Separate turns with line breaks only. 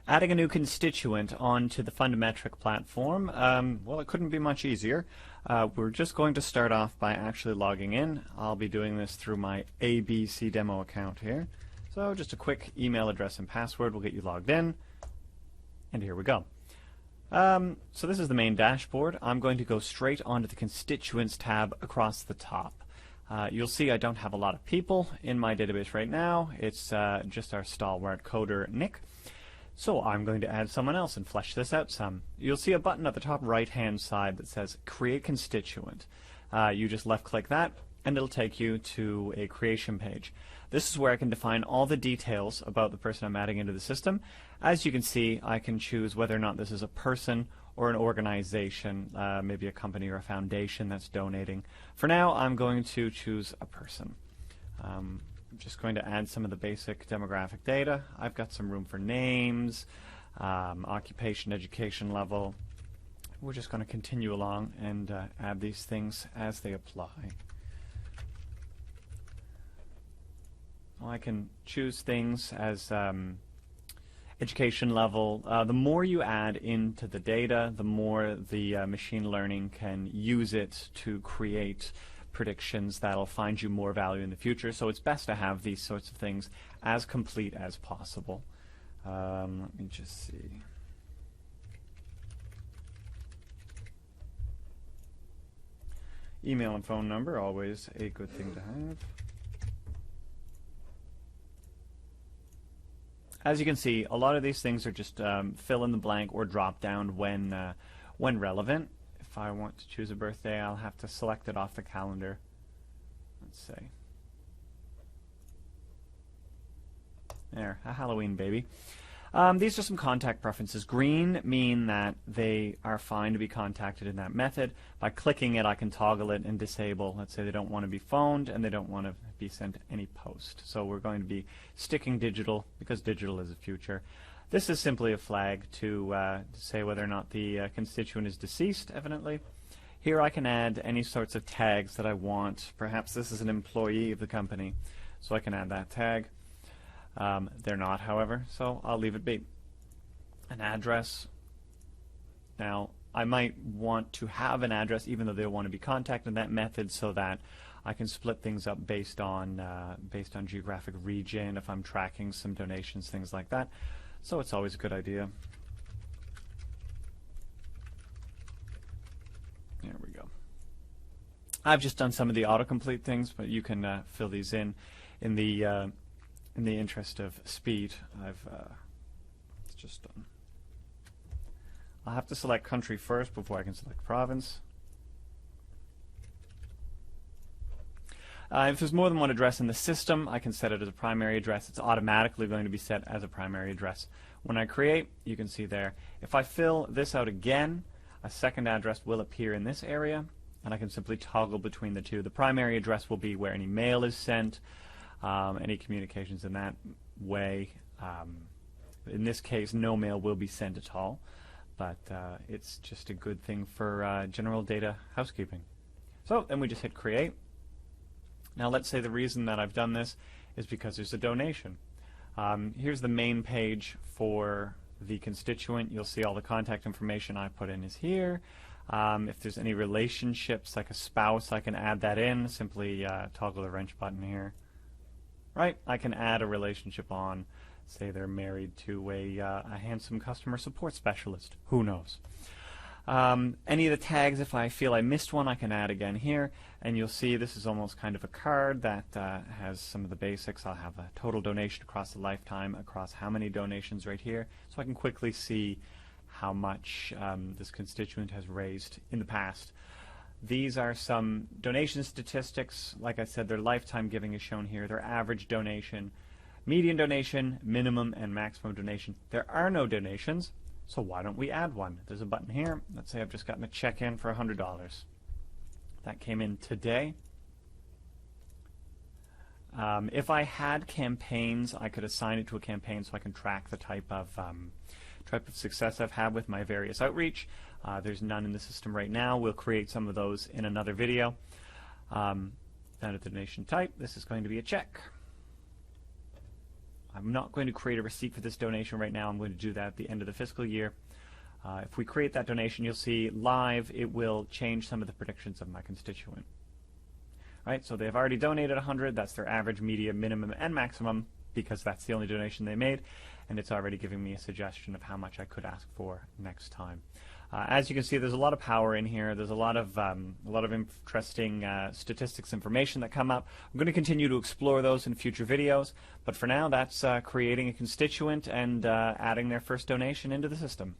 Adding a new constituent onto the Fundametric platform, well, it couldn't be much easier. We're just going to start off by actually logging in. I'll be doing this through my ABC demo account here. So just a quick email address and password will get you logged in. And here we go. So this is the main dashboard. I'm going to go straight onto the Constituents tab across the top. You'll see I don't have a lot of people in my database right now. It's just our stalwart coder, Nick. So I'm going to add someone else and flesh this out some. You'll see a button at the top right-hand side that says Create Constituent. You just left-click that, and it'll take you to a creation page. This is where I can define all the details about the person I'm adding into the system. As you can see, I can choose whether or not this is a person or an organization, maybe a company or a foundation that's donating. For now, I'm going to choose a person. I'm just going to add some of the basic demographic data. I've got some room for names, occupation, education level. We're just going to continue along and add these things as they apply. Well, I can choose things as education level. The more you add into the data, the more the machine learning can use it to create predictions that'll find you more value in the future. So it's best to have these sorts of things as complete as possible. Let me just see. Email and phone number, always a good thing to have. As you can see, a lot of these things are just fill in the blank or drop down when relevant. If I want to choose a birthday, I'll have to select it off the calendar. Let's say. There, a Halloween baby. These are some contact preferences. Green mean that they are fine to be contacted in that method. By clicking it, I can toggle it and disable. Let's say they don't want to be phoned and they don't want to be sent any post. So we're going to be sticking digital because digital is the future. This is simply a flag to say whether or not the constituent is deceased, evidently. Here I can add any sorts of tags that I want. Perhaps this is an employee of the company, so I can add that tag. They're not, however, so I'll leave it be. An address. Now, I might want to have an address even though they want to be contacted in that method so that I can split things up based on geographic region, if I'm tracking some donations, things like that. So it's always a good idea. There we go. I've just done some of the autocomplete things, but you can fill these in the interest of speed. It's just done. I'll have to select country first before I can select province. If there's more than one address in the system, I can set it as a primary address. It's automatically going to be set as a primary address. When I create, you can see there, if I fill this out again, a second address will appear in this area, and I can simply toggle between the two. The primary address will be where any mail is sent, any communications in that way. In this case, no mail will be sent at all, but it's just a good thing for general data housekeeping. So then we just hit create. Now let's say the reason that I've done this is because there's a donation. Here's the main page for the constituent. You'll see all the contact information I put in is here. If there's any relationships like a spouse, I can add that in. Simply toggle the wrench button here. Right, I can add a relationship on, say they're married to a handsome customer support specialist. Who knows? Any of the tags, if I feel I missed one, I can add again here. And you'll see this is almost kind of a card that has some of the basics. I'll have a total donation across the lifetime, across how many donations right here. So I can quickly see how much this constituent has raised in the past. These are some donation statistics. Like I said, their lifetime giving is shown here. Their average donation, median donation, minimum, and maximum donation. There are no donations, so why don't we add one? There's a button here. Let's say I've just gotten a check in for $100. That came in today. If I had campaigns, I could assign it to a campaign so I can track the type of success I've had with my various outreach. There's none in the system right now. We'll create some of those in another video. Down at the donation type, this is going to be a check. I'm not going to create a receipt for this donation right now. I'm going to do that at the end of the fiscal year. If we create that donation, you'll see live it will change some of the predictions of my constituent. Right, so they've already donated 100. That's their average, median, minimum, and maximum, because that's the only donation they made, and it's already giving me a suggestion of how much I could ask for next time. As you can see, there's a lot of power in here. There's a lot of interesting statistics information that come up. I'm going to continue to explore those in future videos, but for now, that's creating a constituent and adding their first donation into the system.